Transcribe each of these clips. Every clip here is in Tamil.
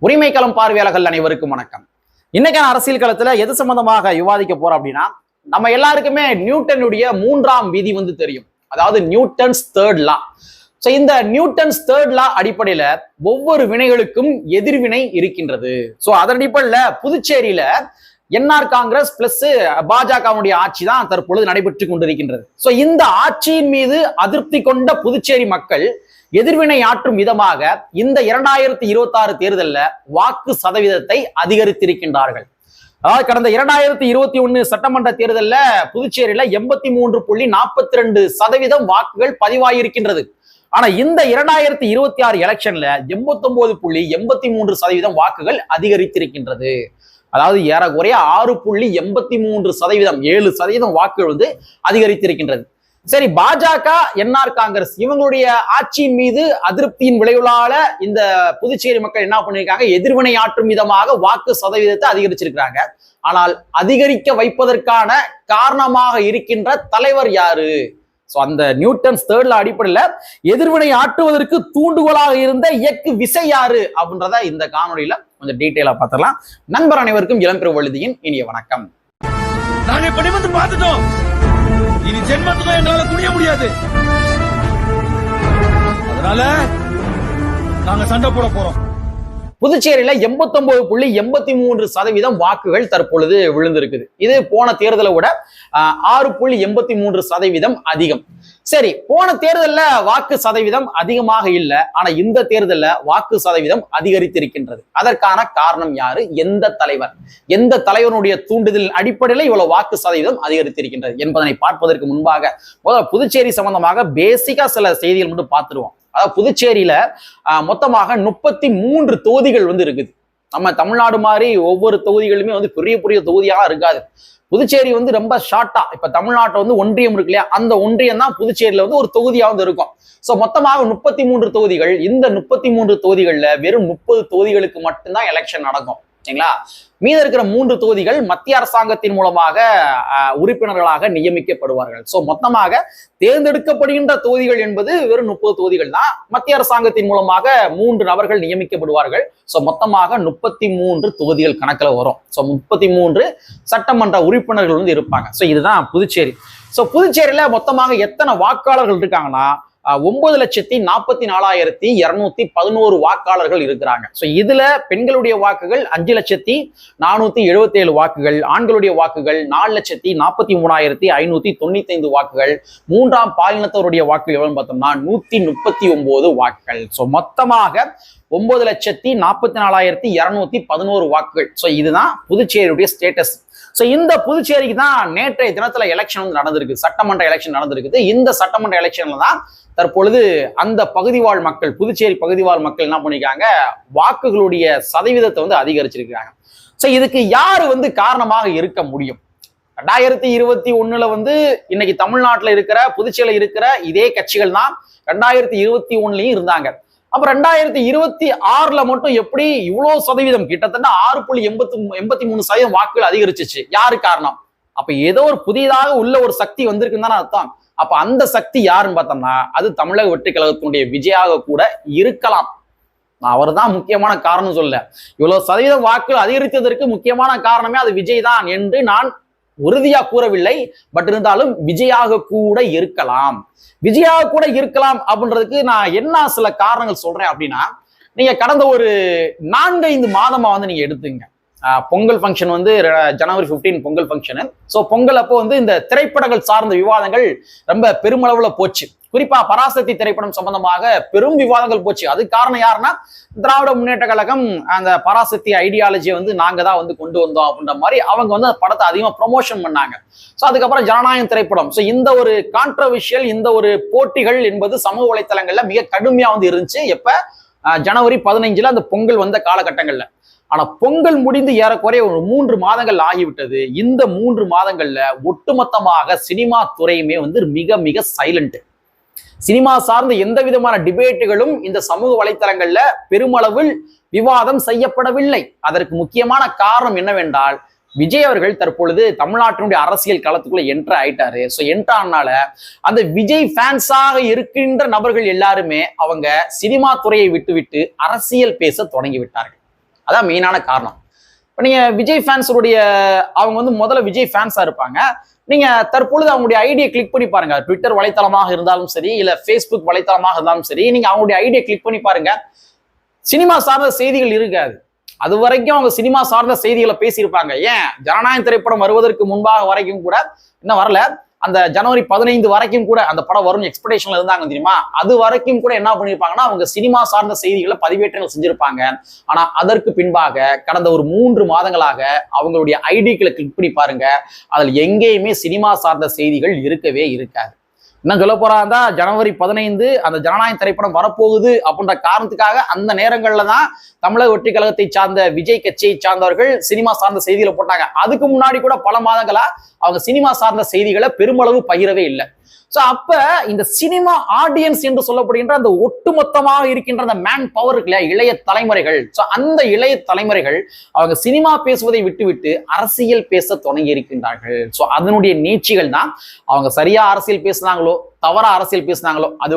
உரிமை களம் பார்வையாளர்கள் அனைவருக்கும் வணக்கம். இன்னைக்கான அரசியல் களத்துல எது சம்பந்தமாக விவாதிக்க போறோம் அப்படின்னா, நம்ம எல்லாருக்குமே நியூட்டனுடைய மூன்றாம் விதி தெரியும். அதாவது நியூட்டன்ஸ் தேர்ட் லா. இந்த நியூட்டன்ஸ் தேர்ட் லா அடிப்படையில ஒவ்வொரு வினைகளுக்கும் எதிர்வினை இருக்கின்றது. அதன் அடிப்படையில புதுச்சேரியில என்ஆர் காங்கிரஸ் பிளஸ் பாஜகவுடைய ஆட்சி தான் தற்பொழுது நடைபெற்று கொண்டிருக்கின்றது. இந்த ஆட்சியின் மீது அதிருப்தி கொண்ட புதுச்சேரி மக்கள் எதிர்வினை ஆற்றும் விதமாக இந்த 2026 தேர்தலில் வாக்கு சதவீதத்தை அதிகரித்திருக்கின்றார்கள். அதாவது கடந்த 2021 சட்டமன்ற தேர்தலில் புதுச்சேரியில 83.42% வாக்குகள் பதிவாகியிருக்கின்றது. ஆனா இந்த 2026 எலெக்ஷன்ல 89.83% வாக்குகள் அதிகரித்திருக்கின்றது. அதாவது ஏறக்குறைய 6.83%, 7% வாக்குகள் அதிகரித்திருக்கின்றது. சரி, பாஜக என்ஆர் காங்கிரஸ் இவங்களுடைய ஆட்சியின் மீது அதிருப்தியின் விளைவுகளால இந்த புதுச்சேரி மக்கள் என்ன பண்ணிருக்காங்க, எதிர்வினை ஆற்றும் விதமாக வாக்கு சதவீதத்தை அதிகரிச்சிருக்கிறாங்க. ஆனால் அதிகரிக்க வைப்பதற்கான காரணமாக இருக்கின்ற தலைவர் யாரு? அந்த நியூட்டன்ஸ் தேர்ட் லா அடிப்படையில எதிர்வினை ஆற்றுவதற்கு தூண்டுகோலாக இருந்த இயக்கு விசை யாரு அப்படின்றத இந்த காணொலியில கொஞ்சம் டீட்டெயிலா பார்த்துடலாம். நண்பர் அனைவருக்கும் இளம்பெரு வழுதியின் இனிய வணக்கம். நாங்க இப்படி பார்த்துட்டோம், இனி ஜென்மத்துக்கும் எங்களால குடிய முடியாது. அதனால நாங்க சண்டை போட போறோம். புதுச்சேரியில 89.83% வாக்குகள் தற்பொழுது விழுந்திருக்குது. இது போன தேர்தலை விட 6.83% அதிகம். சரி, போன தேர்தல்ல வாக்கு சதவீதம் அதிகமாக இல்லை, ஆனா இந்த தேர்தல்ல வாக்கு சதவீதம் அதிகரித்திருக்கின்றது. அதற்கான காரணம் யாரு? எந்த தலைவனுடைய தூண்டுதல் அடிப்படையில் இவ்வளவு வாக்கு சதவீதம் அதிகரித்திருக்கின்றது என்பதனை பார்ப்பதற்கு முன்பாக முதல்ல புதுச்சேரி சம்பந்தமாக பேசிக்கா சில செய்திகள் மட்டும் பார்த்துருவோம். அதாவது புதுச்சேரியில மொத்தமாக 33 தொகுதிகள் இருக்குது. நம்ம தமிழ்நாடு மாதிரி ஒவ்வொரு தொகுதிகளுமே பெரிய பெரிய தொகுதியாக இருக்காது. புதுச்சேரி ரொம்ப ஷார்ட்டா, இப்ப தமிழ்நாட்டை ஒன்றியம் இருக்கு இல்லையா, அந்த ஒன்றியம் தான் புதுச்சேரியில ஒரு தொகுதியா இருக்கும். மொத்தமாக 33 தொகுதிகள். இந்த 33 தொகுதிகள்ல வெறும் 30 தொகுதிகளுக்கு மட்டும்தான் எலெக்ஷன் நடக்கும். சரிங்களா? மீத இருக்கிற 3 தொகுதிகள் மத்திய அரசாங்கத்தின் மூலமாக உறுப்பினர்களாக நியமிக்கப்படுவார்கள். மொத்தமாக தேர்ந்தெடுக்கப்படுகின்ற தொகுதிகள் என்பது வெறும் 30 தொகுதிகள் தான். மத்திய அரசாங்கத்தின் மூலமாக 3 நபர்கள் நியமிக்கப்படுவார்கள். மொத்தமாக 33 தொகுதிகள் கணக்குல வரும். 33 சட்டமன்ற உறுப்பினர்கள் இருப்பாங்க. இதுதான் புதுச்சேரி. புதுச்சேரியில மொத்தமாக எத்தனை வாக்காளர்கள் இருக்காங்கன்னா 9,44,211 வாக்காளர்கள் இருக்கிறாங்க. இதுல பெண்களுடைய வாக்குகள் 5,477,000 வாக்குகள், ஆண்களுடைய வாக்குகள் 4,43,595 வாக்குகள், மூன்றாம் பாலினத்தவருடைய வாக்குகள் எவ்வளவு பார்த்தோம்னா 139 வாக்குகள். மொத்தமாக 9,44,211 வாக்குகள். இதுதான் புதுச்சேரியுடைய ஸ்டேட்டஸ். இந்த புதுச்சேரிக்கு தான் நேற்றைய தினத்துல எலெக்ஷன் நடந்திருக்கு, சட்டமன்ற எலெக்ஷன் நடந்திருக்குது. இந்த சட்டமன்ற எலெக்ஷன்ல தான் தற்பொழுது அந்த பகுதிவாழ் மக்கள், புதுச்சேரி பகுதிவாழ் மக்கள் என்ன பண்ணிருக்காங்க, வாக்குகளுடைய சதவீதத்தை அதிகரிச்சிருக்காங்க. இதுக்கு யாரு காரணமாக இருக்க முடியும்? 2021 இன்னைக்கு தமிழ்நாட்டுல இருக்கிற, புதுச்சேரியில இருக்கிற இதே கட்சிகள் தான் 2021லயும் இருந்தாங்க. அப்ப 2026ல மட்டும் எப்படி இவ்வளவு சதவீதம், கிட்டத்தட்ட 6.83% வாக்குகள் அதிகரிச்சிச்சு? யாரு காரணம்? அப்ப ஏதோ ஒரு புதிதாக உள்ள ஒரு சக்தி வந்திருக்குன்னு தானே அர்த்தம். அப்ப அந்த சக்தி யாருன்னு பார்த்தோம்னா அது தமிழக வெற்றி கழகத்தினுடைய விஜயாக கூட இருக்கலாம். அவர் தான் முக்கியமான காரணம் சொல்ல. இவ்வளவு சதவீதம் வாக்குகள் அதிகரித்ததற்கு முக்கியமான காரணமே அது விஜய் தான் என்று நான் உறுதியா கூறவில்லை. பட் இருந்தாலும் விஜயாக கூட இருக்கலாம், அப்படின்றதுக்கு நான் என்ன சில காரணங்கள் சொல்றேன் அப்படின்னா, நீங்க கடந்த ஒரு 4-5 மாதமா நீங்க எடுத்துங்க. பொங்கல் ஃபங்க்ஷன் ஜனவரி 15 பொங்கல் ஃபங்க்ஷனு. பொங்கல் அப்போ இந்த திரைப்படங்கள் சார்ந்த விவாதங்கள் ரொம்ப பெருமளவுல போச்சு. குறிப்பா பராசக்தி திரைப்படம் சம்பந்தமாக பெரும் விவாதங்கள் போச்சு. அது காரணம் யாருன்னா, திராவிட முன்னேற்ற கழகம் அந்த பராசக்தி ஐடியாலஜியை நாங்க தான் கொண்டு வந்தோம் அப்படின்ற மாதிரி அவங்க படத்தை அதிகமா ப்ரொமோஷன் பண்ணாங்க. அதுக்கப்புறம் ஜனநாயகம் திரைப்படம். இந்த ஒரு கான்ட்ரவர்ஷியல், இந்த ஒரு போட்டிகள் என்பது சமூக வலைத்தளங்கள்ல மிக கடுமையா இருந்துச்சு. எப்ப ஜனவரி 15 அந்த பொங்கல் வந்த காலகட்டங்கள்ல. ஆனா பொங்கல் முடிந்து ஏறக்குறைய ஒரு 3 மாதங்கள் ஆகிவிட்டது. இந்த 3 மாதங்கள்ல ஒட்டுமொத்தமாக சினிமா துறையுமே மிக மிக சைலண்ட். சினிமா சார்ந்த எந்த விதமான டிபேட்டுகளும் இந்த சமூக வலைத்தளங்கள்ல பெருமளவில் விவாதம் செய்யப்படவில்லை. அதற்கு முக்கியமான காரணம் என்னவென்றால், விஜய் அவர்கள் தற்பொழுது தமிழ்நாட்டினுடைய அரசியல் களத்துக்குள்ள என்ட்ரு ஆயிட்டாரு. என்ட்ரு ஆனால அந்த விஜய் ஃபேன்ஸாக இருக்கின்ற நபர்கள் எல்லாருமே அவங்க சினிமா துறையை விட்டுவிட்டு அரசியல் பேச தொடங்கி விட்டார்கள். அதான் மெயினான காரணம். இப்போ நீங்க விஜய் ஃபேன்ஸுடைய அவங்க வந்து முதல்ல விஜய் ஃபேன்ஸா இருப்பாங்க. நீங்க தற்பொழுது அவங்களுடைய ஐடியை கிளிக் பண்ணி பாருங்க. ட்விட்டர் வலைத்தளமாக இருந்தாலும் சரி, இல்ல ஃபேஸ்புக் வலைத்தளமாக இருந்தாலும் சரி, நீங்க அவங்களுடைய ஐடியை கிளிக் பண்ணி பாருங்க. சினிமா சார்ந்த செய்திகள் இருக்காது. அது வரைக்கும் அவங்க சினிமா சார்ந்த செய்திகளை பேசியிருப்பாங்க. ஏன் ஜனநாயக திரைப்படம் வருவதற்கு முன்பாக வரைக்கும் கூட இன்னும் வரல, அந்த ஜனவரி 15 வரைக்கும் கூட அந்த படம் வரும் எக்ஸ்பெக்டேஷன்ல இருந்தாங்க தெரியுமா, அது வரைக்கும் கூட என்ன பண்ணிருப்பாங்கன்னா அவங்க சினிமா சார்ந்த செய்திகளை பதிவேற்றங்கள் செஞ்சிருப்பாங்க. ஆனா அதற்கு பின்பாக கடந்த ஒரு 3 மாதங்களாக அவங்களுடைய ஐடிக்களை கிளிக் பண்ணி பாருங்க, அதுல எங்கேயுமே சினிமா சார்ந்த செய்திகள் இருக்கவே இருக்காது. இன்னும் சொல்ல போறாந்தா ஜனவரி 15 அந்த ஜனநாயக திரைப்படம் வரப்போகுது அப்படின்ற காரணத்துக்காக அந்த நேரங்கள்ல தான் தமிழக வெற்றி கழகத்தை சார்ந்த விஜய் கட்சியை சார்ந்தவர்கள் சினிமா சார்ந்த செய்திகளை போட்டாங்க. அதுக்கு முன்னாடி கூட பல மாதங்களா அவங்க சினிமா சார்ந்த செய்திகளை பெருமளவு பகிரவே இல்லை. சோ அப்ப இந்த சினிமா ஆடியன்ஸ் என்று சொல்லப்படுகின்ற அந்த ஒட்டுமொத்தமாக இருக்கின்ற அந்த மேன் பவர் இருக்கு இல்லையா, இளைய தலைமுறைகள். சோ அந்த இளைய தலைமுறைகள் அவங்க சினிமா பேசுவதை விட்டுவிட்டு அரசியல் பேச தொடங்கி இருக்கின்றார்கள். சோ அதனுடைய நீட்சிகள் தான் அவங்க சரியா அரசியல் பேசுனாங்களோ தவறா அரசியல் பேசுனாங்களோ அது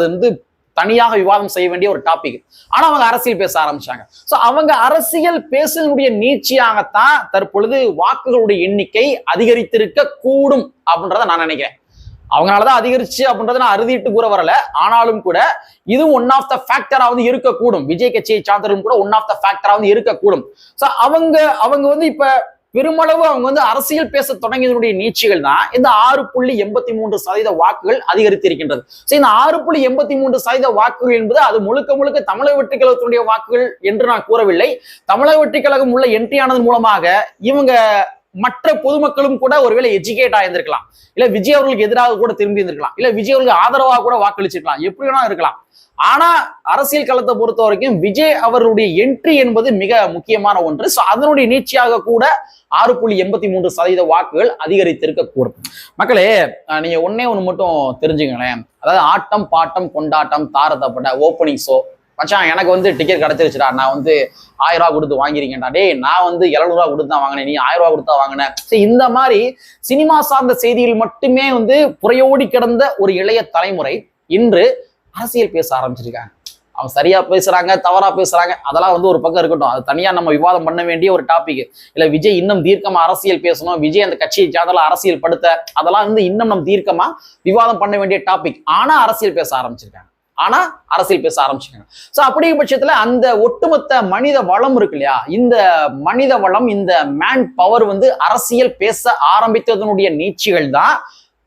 வந்து தனியாக விவாதம் செய்ய வேண்டிய ஒரு டாபிக். ஆனா அவங்க அரசியல் பேச ஆரம்பிச்சாங்க. சோ அவங்க அரசியல் பேசலுடைய நீட்சியாகத்தான் தற்பொழுது வாக்குகளுடைய எண்ணிக்கை அதிகரித்திருக்க கூடும் அப்படின்றத நான் நினைக்கிறேன். அவங்களாலதான் அதிகரிச்சு அப்படின்றத நான் அறுதிட்டு கூற வரல. ஆனாலும் கூட இது ஒன் ஆஃப் த ஃபேக்டரா வந்து இருக்கக்கூடும். விஜய் கட்சியை சார்ந்தவரும் கூட ஒன் ஆஃப் த ஃபேக்டரா வந்து இருக்கக்கூடும். சோ அவங்க வந்து இப்ப பெருமளவு அவங்க வந்து அரசியல் பேச தொடங்கியதனுடைய நீட்சிகள் தான் இந்த 6.83% வாக்குகள் அதிகரித்திருக்கின்றது. சோ இந்த 6.83% வாக்குகள் என்பது அது முழுக்க முழுக்க தமிழக வெற்றி கழகத்தினுடைய வாக்குகள் என்று நான் கூறவில்லை. தமிழக வெற்றி கழகம் உள்ள என்ட்ரி ஆனதன் மூலமாக இவங்க மற்ற பொதுமக்களும் கூட ஒருவேளை எஜுகேட் ஆயிருந்திருக்கலாம், இல்ல விஜய் அவர்களுக்கு எதிராக கூட திரும்பி இருந்திருக்கலாம், இல்ல விஜய் அவர்களுக்கு ஆதரவாக கூட வாக்களிச்சிருக்கலாம், எப்படி வேணா இருக்கலாம். ஆனா அரசியல் களத்தை பொறுத்த வரைக்கும் விஜய் அவர்களுடைய என்ட்ரி என்பது மிக முக்கியமான ஒன்று. சோ அதனுடைய நீட்சியாக கூட 6.83% வாக்குகள் அதிகரித்திருக்க கூடும். மக்களே, நீங்க ஒன்னே ஒண்ணு மட்டும் தெரிஞ்சுங்களேன். அதாவது ஆட்டம் பாட்டம் கொண்டாட்டம் தாரதப்பட்ட ஓப்பனிங் ஷோ மச்சான் எனக்கு வந்து டிக்கெட் கிடைச்சிருச்சுடா, நான் வந்து 1000 ரூபா கொடுத்து வாங்கிருக்கேன்டா, டே நான் வந்து 700 ரூபா கொடுத்து தான் வாங்கினேன், நீ 1000 ரூபா கொடுத்தா வாங்கினேன். இந்த மாதிரி சினிமா சார்ந்த செய்திகள் மட்டுமே வந்து புறையோடி கிடந்த ஒரு இளைய தலைமுறை இன்று அரசியல் பேச ஆரம்பிச்சிருக்காங்க. அவங்க சரியா பேசுறாங்க தவறா பேசுறாங்க அதெல்லாம் வந்து ஒரு பக்கம் இருக்கட்டும், அது தனியா நம்ம விவாதம் பண்ண வேண்டிய ஒரு டாபிக். இல்ல விஜய் இன்னும் தீர்க்கமா அரசியல் பேசணும், விஜய் அந்த கட்சியை சார்ந்தெல்லாம் அரசியல் படுத்த, அதெல்லாம் வந்து இன்னும் நம்ம தீர்க்கமா விவாதம் பண்ண வேண்டிய டாபிக். ஆனா அரசியல் பேச ஆரம்பிச்சிருக்காங்க. சோ அப்படிங்கிற பட்சத்துல அந்த ஒட்டுமொத்த மனித வளம் இருக்கு இல்லையா, இந்த மனித வளம் இந்த மேன் பவர் வந்து அரசியல் பேச ஆரம்பித்ததனுடைய நீட்சிகள் தான்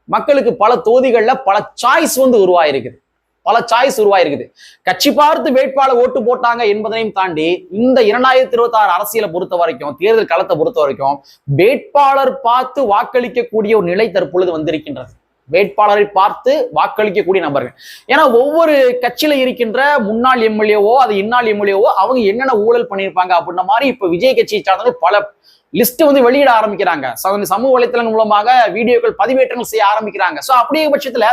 மக்களுக்கு பல தொகுதிகள்ல பல சாய்ஸ் வந்து உருவாயிருக்குது. கட்சி பார்த்து வேட்பாளர் ஓட்டு போட்டாங்க என்பதனையும் தாண்டி இந்த 2026 அரசியலை பொறுத்த வரைக்கும், தேர்தல் களத்தை பொறுத்த வரைக்கும் வேட்பாளர் பார்த்து வாக்களிக்கக்கூடிய ஒரு நிலை தற்பொழுது வந்திருக்கின்றது. வேட்பாளரை பார்த்து வாக்களிக்கக்கூடிய நபர்கள். ஏன்னா ஒவ்வொரு கட்சியில இருக்கின்ற முன்னாள் எம்எல்ஏவோ அது இன்னாள் எம்எல்ஏவோ அவங்க என்னென்ன ஊழல் பண்ணியிருப்பாங்க அப்படின்ற மாதிரி இப்ப விஜய் கட்சியை சார்ந்தவர்கள் பல லிஸ்ட் வந்து வெளியிட ஆரம்பிக்கிறாங்க. சமூக வலைத்தளங்கள் மூலமாக வீடியோக்கள் பதிவேற்றங்கள் செய்ய ஆரம்பிக்கிறாங்க. சோ அப்படியே பட்சத்துல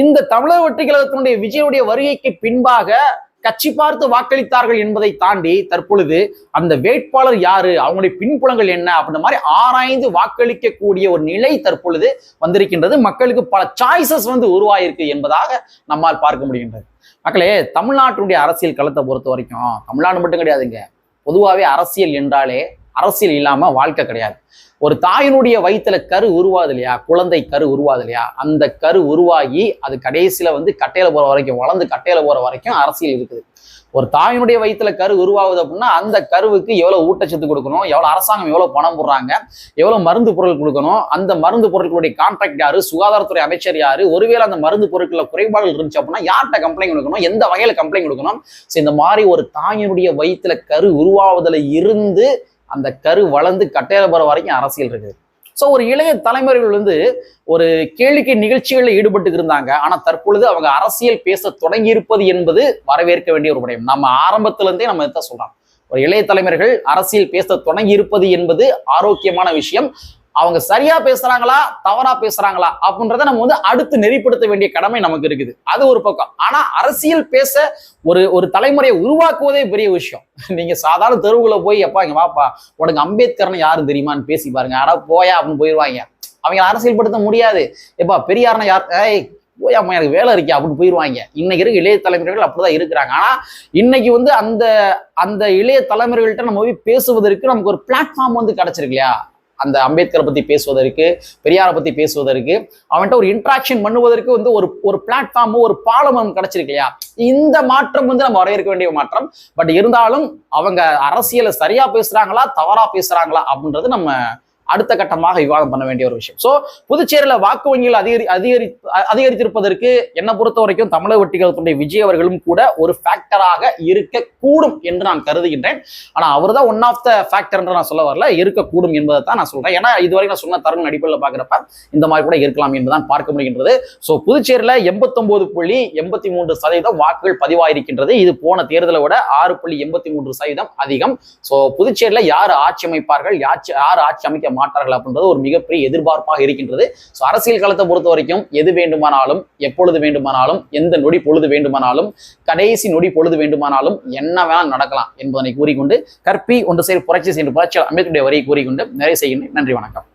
இந்த தமிழக வெற்றி கழகத்தினுடைய விஜயுடைய வருகைக்கு பின்பாக கட்சி பார்த்து வாக்களித்தார்கள் என்பதை தாண்டி தற்பொழுது அந்த வேட்பாளர் யாரு, அவங்களுடைய பின்புலங்கள் என்ன அப்படின்ற மாதிரி ஆராய்ந்து வாக்களிக்கக்கூடிய ஒரு நிலை தற்பொழுது வந்திருக்கின்றது. மக்களுக்கு பல சாய்ஸஸ் வந்து உருவாயிருக்கு என்பதாக நம்மால் பார்க்க முடிகின்றது. மக்களே, தமிழ்நாட்டுடைய அரசியல் களத்தை பொறுத்த வரைக்கும், தமிழ்நாடு மட்டும் கிடையாதுங்க, பொதுவாகவே அரசியல் என்றாலே அரசியல் இல்லாம வாழ்க்கை கிடையாது. ஒரு தாயினுடைய வயிற்றுல கரு உருவாது இல்லையா, குழந்தை கரு உருவாது இல்லையா, அந்த கரு உருவாகி அது கடைசியில வந்து கட்டையில போற வரைக்கும், வளர்ந்து கட்டையில போற வரைக்கும் அரசியல் இருக்குது. ஒரு தாயினுடைய வயிற்றுல கரு உருவாகுது அப்படின்னா அந்த கருவுக்கு எவ்வளவு ஊட்டச்சத்து கொடுக்கணும், எவ்வளவு அரசாங்கம் எவ்வளவு பணம் போடுறாங்க, எவ்வளவு மருந்து பொருள் கொடுக்கணும், அந்த மருந்து பொருட்களுடைய கான்ட்ராக்ட் யாரு, சுகாதாரத்துறை அமைச்சர் யாரு, ஒருவேளை அந்த மருந்து பொருட்கள குறைபாடுகள் இருந்துச்சு அப்படின்னா யார்கிட்ட கம்ப்ளைண்ட் கொடுக்கணும், எந்த வகையில கம்ப்ளைண்ட் கொடுக்கணும். இந்த மாதிரி ஒரு தாயினுடைய வயிற்றுல கரு உருவாவதுல இருந்து அந்த கரு வளர்ந்து கட்டையில போற வரைக்கும் அரசியல் இருக்குது. சோ ஒரு இளைய தலைமுறைகள் வந்து ஒரு கேளிக்கை நிகழ்ச்சிகளில் ஈடுபட்டு இருந்தாங்க. ஆனா தற்பொழுது அவங்க அரசியல் பேச தொடங்கி இருப்பது என்பது வரவேற்க வேண்டிய ஒரு விடயம். நம்ம ஆரம்பத்துல இருந்தே நம்ம இதை சொல்றோம், ஒரு இளைய தலைவர்கள் அரசியல் பேச தொடங்கி இருப்பது என்பது ஆரோக்கியமான விஷயம். அவங்க சரியா பேசுறாங்களா தவறா பேசுறாங்களா அப்படின்றத நம்ம வந்து அடுத்து நெறிப்படுத்த வேண்டிய கடமை நமக்கு இருக்குது. அது ஒரு பக்கம். ஆனா அரசியல் பேச ஒரு தலைமுறையை உருவாக்குவதே பெரிய விஷயம். நீங்க சாதாரண தெருவுக்குள்ள போய் எப்பா இங்க வாப்பா உனக்கு அம்பேத்கர்னு யாரும் தெரியுமான்னு பேசி பாருங்க, ஆனா போயா அப்படின்னு போயிடுவாங்க. அவங்க அரசியல் படுத்த முடியாது. எப்பா பெரியார்னா யார், போய் அம்மா எனக்கு வேலை இருக்கே அப்படின்னு போயிடுவாங்க. இன்னைக்கு இருக்க இளைய தலைமுறைகள் அப்படிதான் இருக்கிறாங்க. ஆனா இன்னைக்கு வந்து அந்த அந்த இளைய தலைமுறைகள்கிட்ட நம்ம போய் பேசுவதற்கு நமக்கு ஒரு பிளாட்ஃபார்ம் வந்து கிடைச்சிருக்கு இல்லையா? அந்த அம்பேத்கரை பத்தி பேசுவதற்கு, பெரியாரை பத்தி பேசுவதற்கு, அவன்கிட்ட ஒரு இன்ட்ராக்ஷன் பண்ணுவதற்கு வந்து ஒரு பிளாட்ஃபார்ம், ஒரு பாலம் கிடைச்சிருக்கு இல்லையா? இந்த மாற்றம் வந்து நம்ம வரையறுக்க வேண்டிய மாற்றம். பட் இருந்தாலும் அவங்க அரசியலை சரியா பேசுறாங்களா தவறா பேசுறாங்களா அப்படின்றது நம்ம அடுத்த கட்டமாக விவாதம் பண்ண வேண்டிய ஒரு விஷயம். சோ புதுச்சேரியில வாக்கு வங்கிகள் அதிகரித்திருப்பதற்கு என்ன பொறுத்த வரைக்கும் தமிழக வெற்றிக்கழகத்துடைய விஜய் அவர்களும் கூட ஒரு ஃபேக்டராக இருக்கக்கூடும் என்று நான் கருதுகின்றேன். ஆனா அவர் தான் ஒன் ஆஃப் த ஃபேக்டர் என்று நான் சொல்ல வரல, இருக்கக்கூடும் என்பதை தான் நான் சொல்றேன். ஏன்னா இதுவரை நான் சொன்ன தருண அடிப்படையில் பாக்குறப்ப இந்த மாதிரி கூட இருக்கலாம் என்பதுதான் பார்க்க முடிகின்றது. சோ புதுச்சேரியில 89.83% வாக்குகள் பதிவாயிருக்கின்றது. இது போன தேர்தலை விட 6.83% அதிகம். சோ புதுச்சேரியில யார் ஆட்சி அமைப்பார்கள், யார் ஆட்சி அமைக்க மாட்டார்கள் அப்படின்றது ஒரு மிகப்பெரிய எதிர்பார்ப்பாக இருக்கின்றது. அரசியல் களத்தை பொறுத்த வரைக்கும் எது வேண்டுமானாலும், எப்பொழுது வேண்டுமானாலும், எந்த நொடி பொழுது வேண்டுமானாலும், கடைசி நொடி பொழுது வேண்டுமானாலும் என்ன வேணாலும் நடக்கலாம் என்பதனை கூறிக்கொண்டு கற்பி ஒன்று செயல் புரட்சி சென்று புரட்சியாளர் அம்பேத்கருடைய வரியை கூறிக்கொண்டு நிறைவு செய்கின்றேன். நன்றி, வணக்கம்.